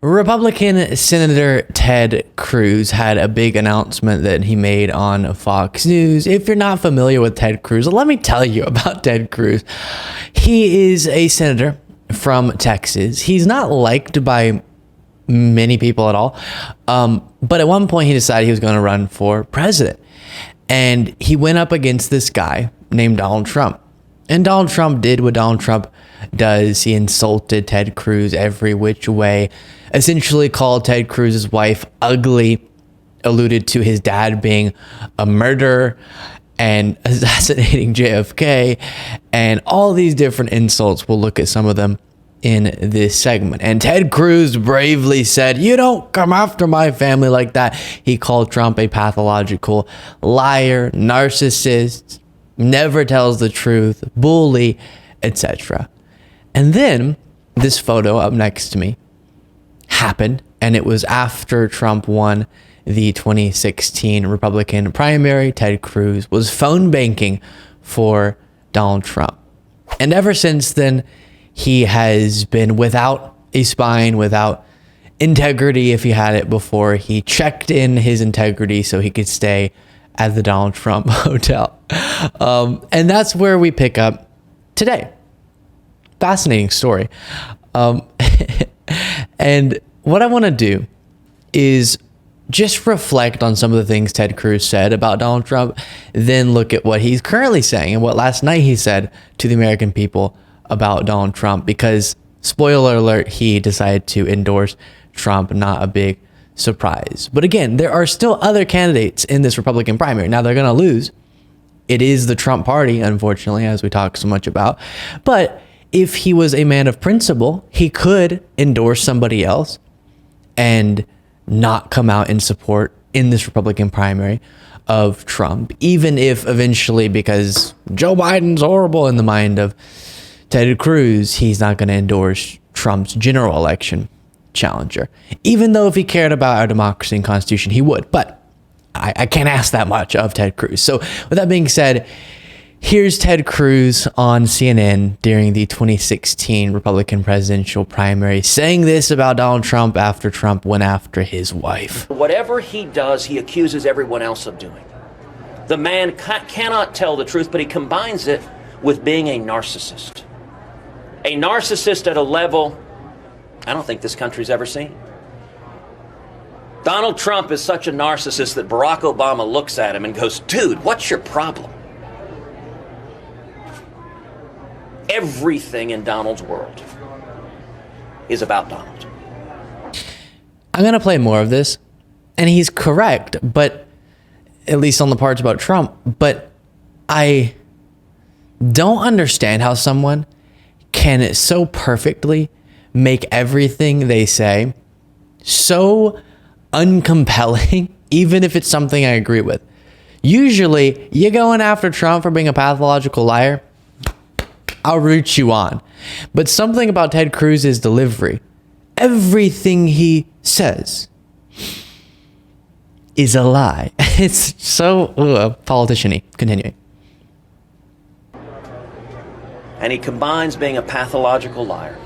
Republican Senator Ted Cruz had a big announcement that he made on Fox News. If you're not familiar with Ted Cruz, let me tell you about Ted Cruz. He is a senator from Texas. He's not liked by many people at all. But at one point he decided he was going to run for president. And he went up against this guy named Donald Trump. And Donald Trump did what Donald Trump does. He insulted Ted Cruz every which way, essentially called Ted Cruz's wife ugly, alluded to his dad being a murderer and assassinating JFK, and all these different insults. We'll look at some of them in this segment. And Ted Cruz bravely said, "You don't come after my family like that." He called Trump a pathological liar, narcissist, never tells the truth, bully, etc. And then this photo up next to me happened, and it was after Trump won the 2016 Republican primary. Ted Cruz was phone banking for Donald Trump. And ever since then, he has been without a spine, without integrity if he had it before. He checked in his integrity so he could stay at the Donald Trump hotel. And that's where we pick up today. Fascinating story. And what I want to do is just reflect on some of the things Ted Cruz said about Donald Trump, then look at what he's currently saying and what last night he said to the American people about Donald Trump, because spoiler alert, he decided to endorse Trump. Not a big surprise. But again, there are still other candidates in this Republican primary. Now they're going to lose. It is the Trump party, unfortunately, as we talk so much about. But if he was a man of principle, he could endorse somebody else and not come out in support in this Republican primary of Trump, even if eventually, because Joe Biden's horrible in the mind of Ted Cruz, he's not going to endorse Trump's general election challenger. Even though if he cared about our democracy and constitution, he would. But I can't ask that much of Ted Cruz. So with that being said, here's Ted Cruz on CNN during the 2016 Republican presidential primary saying this about Donald Trump after Trump went after his wife. Whatever he does, he accuses everyone else of doing. The man cannot tell the truth, but he combines it with being a narcissist. A narcissist at a level I don't think this country's ever seen. Donald Trump is such a narcissist that Barack Obama looks at him and goes, "Dude, what's your problem?" Everything in Donald's world is about Donald. I'm going to play more of this, and he's correct, but at least on the parts about Trump, but I don't understand how someone can so perfectly make everything they say so uncompelling, even if it's something I agree with. Usually, you're going after Trump for being a pathological liar, I'll root you on. But something about Ted Cruz's delivery, everything he says is a lie. It's so politician-y. Continuing. And he combines being a pathological liar.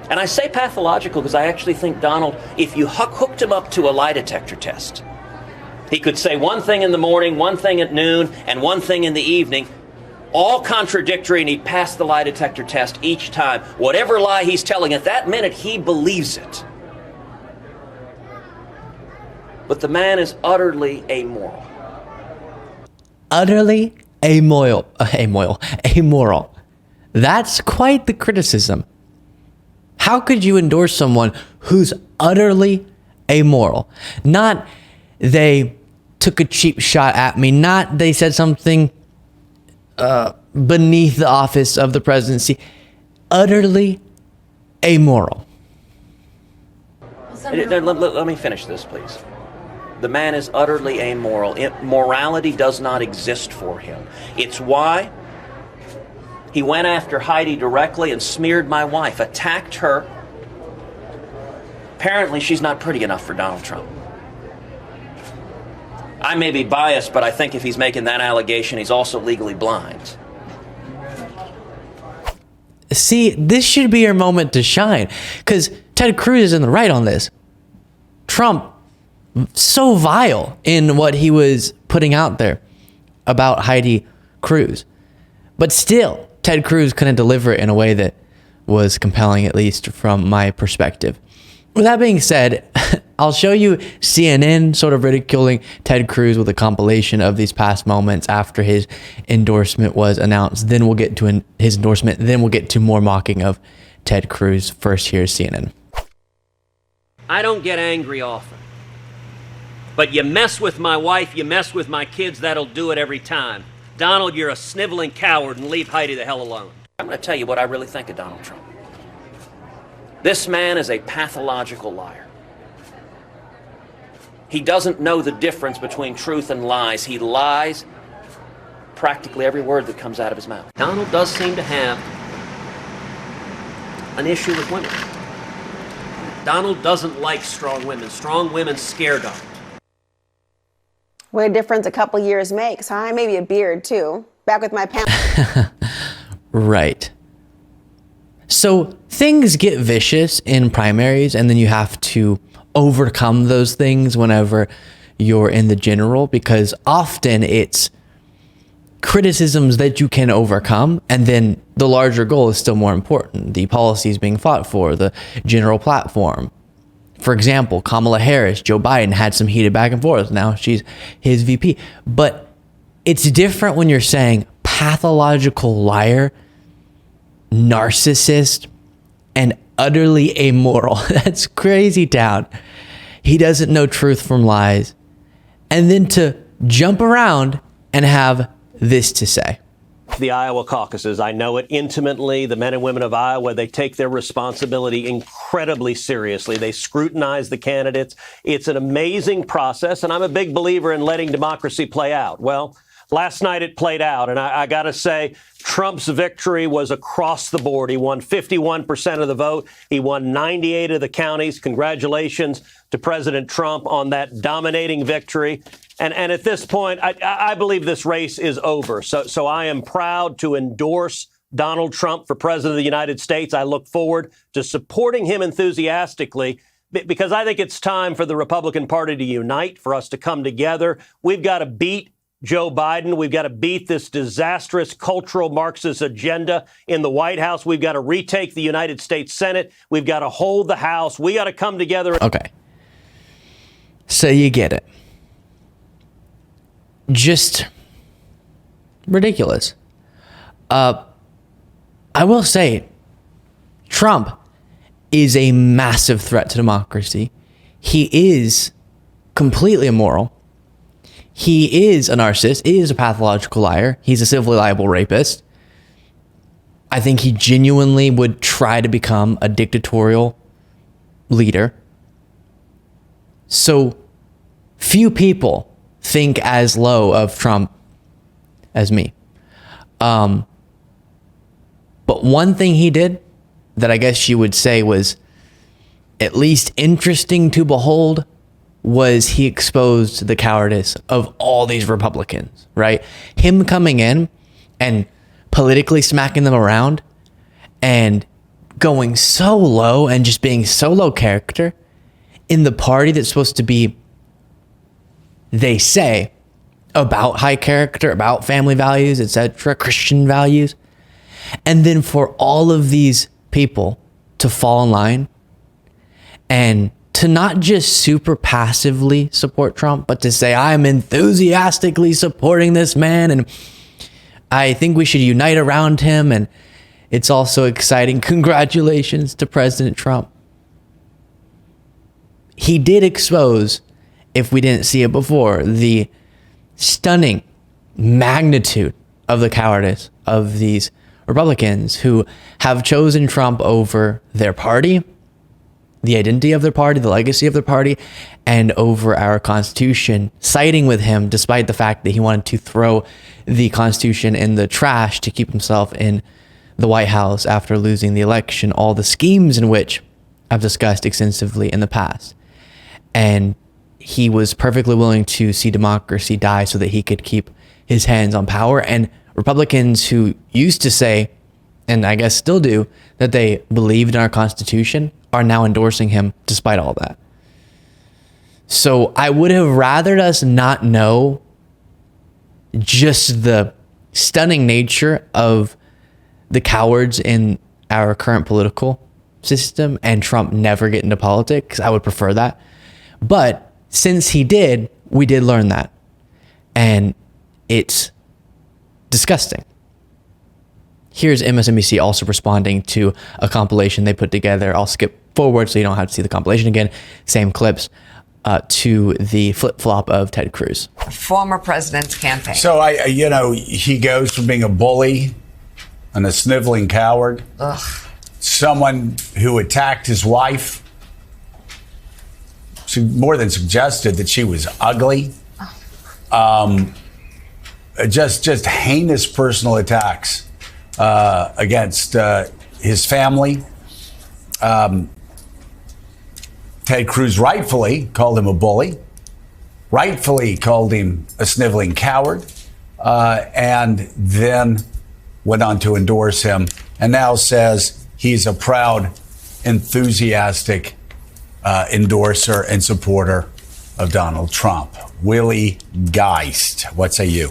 And I say pathological because I actually think Donald, if you hooked him up to a lie detector test, he could say one thing in the morning, one thing at noon, and one thing in the evening, all contradictory, and he'd pass the lie detector test each time. Whatever lie he's telling, at that minute, he believes it. But the man is utterly amoral. Utterly amoral. Amoral. That's quite the criticism. How could you endorse someone who's utterly amoral? Not they took a cheap shot at me, not they said something beneath the office of the presidency. Utterly amoral. Let me finish this, please. The man is utterly amoral. Morality does not exist for him. It's why he went after Heidi directly and smeared my wife, attacked her. Apparently, she's not pretty enough for Donald Trump. I may be biased, but I think if he's making that allegation, he's also legally blind. See, this should be your moment to shine, because Ted Cruz is in the right on this. Trump, so vile in what he was putting out there about Heidi Cruz. But still, Ted Cruz couldn't deliver it in a way that was compelling, at least from my perspective. With that being said, I'll show you CNN sort of ridiculing Ted Cruz with a compilation of these past moments after his endorsement was announced. Then we'll get to his endorsement. Then we'll get to more mocking of Ted Cruz. First, here's CNN. I don't get angry often. But you mess with my wife, you mess with my kids, that'll do it every time. Donald, you're a sniveling coward, and leave Heidi the hell alone. I'm going to tell you what I really think of Donald Trump. This man is a pathological liar. He doesn't know the difference between truth and lies. He lies practically every word that comes out of his mouth. Donald does seem to have an issue with women. Donald doesn't like strong women. Strong women scare Donald. What a difference a couple years makes, huh? Maybe a beard, too. Back with my pants. Right. So things get vicious in primaries, and then you have to overcome those things whenever you're in the general, because often it's criticisms that you can overcome, and then the larger goal is still more important. The policies being fought for, the general platform. For example, Kamala Harris, Joe Biden had some heated back and forth. Now she's his VP. But it's different when you're saying pathological liar, narcissist, and utterly amoral. That's crazy town. He doesn't know truth from lies. And then to jump around and have this to say. The Iowa caucuses, I know it intimately. The men and women of Iowa, they take their responsibility incredibly seriously. They scrutinize the candidates. It's an amazing process, and I'm a big believer in letting democracy play out. Well, last night it played out, and I got to say, Trump's victory was across the board. He won 51% of the vote. He won 98 of the counties. Congratulations to President Trump on that dominating victory. And at this point, I believe this race is over. So I am proud to endorse Donald Trump for president of the United States. I look forward to supporting him enthusiastically because I think it's time for the Republican Party to unite, for us to come together. We've got to beat Joe Biden. We've got to beat this disastrous cultural Marxist agenda in the White House. We've got to retake the United States Senate. We've got to hold the House. We got to come together. Okay. So you get it. Just ridiculous. I will say, Trump is a massive threat to democracy. He is completely immoral. He is a narcissist. He is a pathological liar. He's a civilly liable rapist. I think he genuinely would try to become a dictatorial leader. So few people think as low of Trump as me. But one thing he did that I guess you would say was at least interesting to behold was he exposed the cowardice of all these Republicans, right? Him coming in and politically smacking them around and going so low and just being so low character in the party that's supposed to be, they say, about high character, about family values, etc., Christian values. And then for all of these people to fall in line and to not just super passively support Trump, but to say, I'm enthusiastically supporting this man and I think we should unite around him. And it's also exciting. Congratulations to President Trump. He did expose, if we didn't see it before, the stunning magnitude of the cowardice of these Republicans who have chosen Trump over their party, the identity of their party, the legacy of their party, and over our Constitution, siding with him despite the fact that he wanted to throw the Constitution in the trash to keep himself in the White House after losing the election, all the schemes in which I've discussed extensively in the past. And he was perfectly willing to see democracy die so that he could keep his hands on power. And Republicans who used to say, and I guess still do, that they believed in our Constitution are now endorsing him despite all that. So I would have rathered us not know just the stunning nature of the cowards in our current political system and Trump never get into politics. I would prefer that. But since he did, we did learn that. And it's disgusting. Here's MSNBC also responding to a compilation they put together. I'll skip forward so you don't have to see the compilation again. Same clips. To the flip-flop of Ted Cruz. Former president's campaign. So, he goes from being a bully and a sniveling coward, someone who attacked his wife. She more than suggested that she was ugly. Just heinous personal attacks against his family. Ted Cruz rightfully called him a bully, rightfully called him a sniveling coward, and then went on to endorse him, and now says he's a proud, enthusiastic endorser and supporter of Donald Trump. Willie Geist, what say you?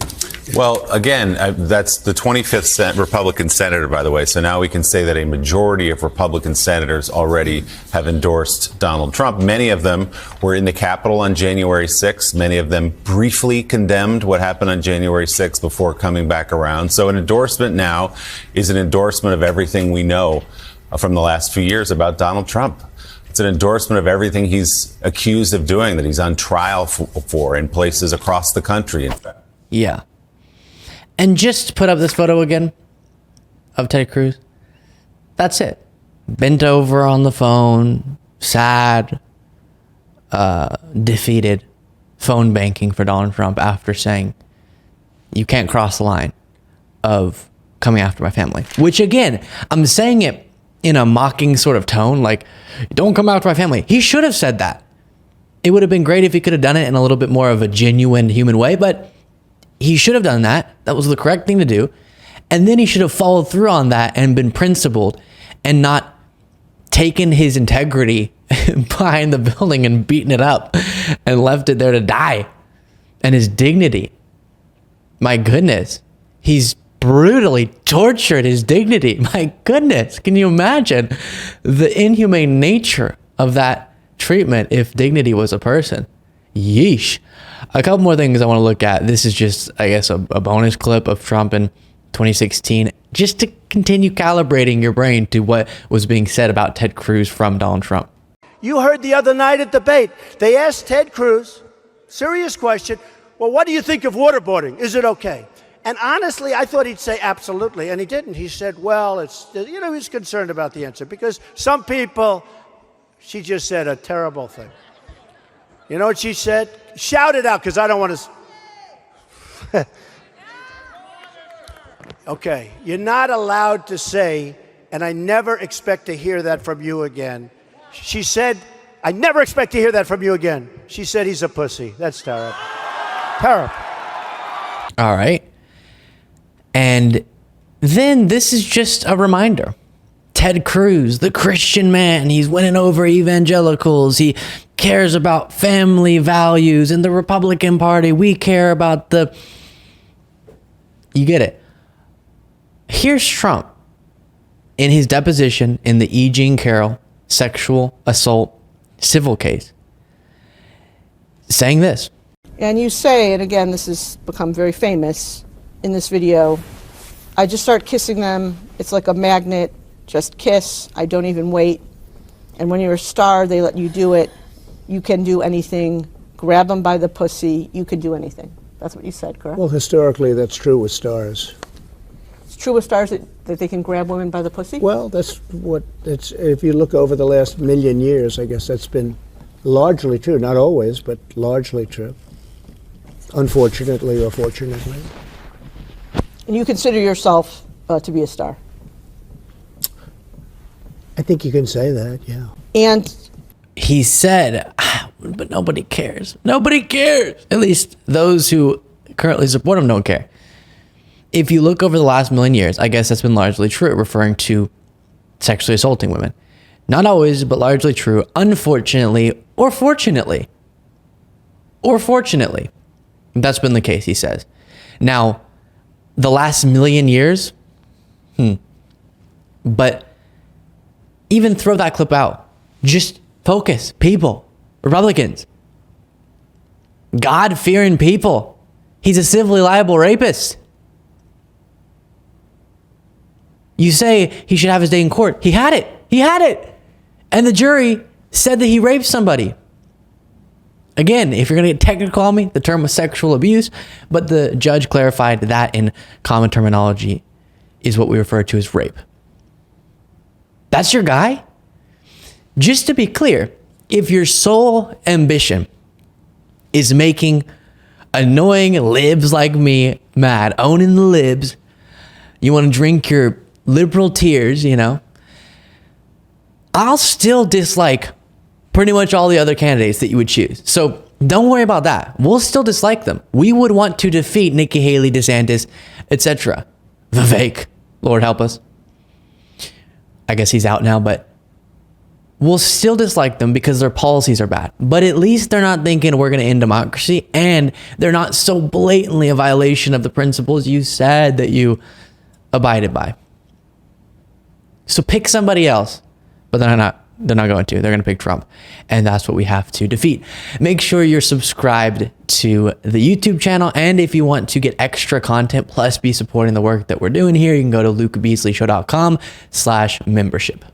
Well, again, that's the 25th Republican senator, by the way. So now we can say that a majority of Republican senators already have endorsed Donald Trump. Many of them were in the Capitol on January 6th. Many of them briefly condemned what happened on January 6th before coming back around. So an endorsement now is an endorsement of everything we know from the last few years about Donald Trump. It's an endorsement of everything he's accused of doing, that he's on trial for in places across the country, in fact. Yeah. And just put up this photo again of Ted Cruz. That's it. Bent over on the phone, sad, defeated, phone banking for Donald Trump after saying, you can't cross the line of coming after my family. Which, again, I'm saying it in a mocking sort of tone, like, don't come after my family. He should have said that. It would have been great if he could have done it in a little bit more of a genuine human way, but he should have done that. That was the correct thing to do. And then he should have followed through on that and been principled and not taken his integrity behind the building and beaten it up and left it there to die. And his dignity. My goodness. He's brutally tortured his dignity. My goodness. Can you imagine the inhumane nature of that treatment if dignity was a person? Yeesh. A couple more things I want to look at. This is just, I guess, a bonus clip of Trump in 2016, just to continue calibrating your brain to what was being said about Ted Cruz from Donald Trump. You heard the other night at debate, they asked Ted Cruz, serious question, well, what do you think of waterboarding? Is it okay? And honestly, I thought he'd say absolutely, and he didn't. He said, well, he's concerned about the answer because some people, she just said a terrible thing. You know what she said? Shout it out, because I don't want to. Okay, you're not allowed to say, and I never expect to hear that from you again. She said, I never expect to hear that from you again. She said he's a pussy. That's terrible. Terrible. All right. And then this is just a reminder. Ted Cruz, the Christian man, he's winning over evangelicals. He cares about family values. In the Republican Party, we care about the... You get it. Here's Trump in his deposition in the E. Jean Carroll sexual assault civil case saying this. And you say, and again, this has become very famous in this video, I just start kissing them. It's like a magnet. Just kiss. I don't even wait. And when you're a star, they let you do it. You can do anything. Grab them by the pussy. You can do anything. That's what you said, correct? Well, historically, that's true with stars. It's true with stars that they can grab women by the pussy? Well, that's what it's. If you look over the last million years, I guess that's been largely true. Not always, but largely true. Unfortunately or fortunately. And you consider yourself to be a star? I think you can say that, yeah. And he said, but nobody cares. Nobody cares. At least those who currently support him don't care. If you look over the last million years, I guess that's been largely true, referring to sexually assaulting women. Not always, but largely true. Unfortunately, or fortunately. Or fortunately. That's been the case, he says. Now, the last million years, but even throw that clip out. Just focus, people, Republicans, God-fearing people. He's a civilly liable rapist. You say he should have his day in court. He had it. He had it. And the jury said that he raped somebody. Again, if you're going to get technical on me, the term was sexual abuse, but the judge clarified that in common terminology is what we refer to as rape. That's your guy? Just to be clear, if your sole ambition is making annoying libs like me mad, owning the libs, you want to drink your liberal tears, you know, I'll still dislike pretty much all the other candidates that you would choose. So don't worry about that. We'll still dislike them. We would want to defeat Nikki Haley, DeSantis, etc. Vivek, Lord help us. I guess he's out now, but we'll still dislike them because their policies are bad. But at least they're not thinking we're going to end democracy, and they're not so blatantly a violation of the principles you said that you abided by. So pick somebody else, but they're not going to. They're going to pick Trump. And that's what we have to defeat. Make sure you're subscribed to the YouTube channel. And if you want to get extra content plus be supporting the work that we're doing here, you can go to lukebeasleyshow.com/membership.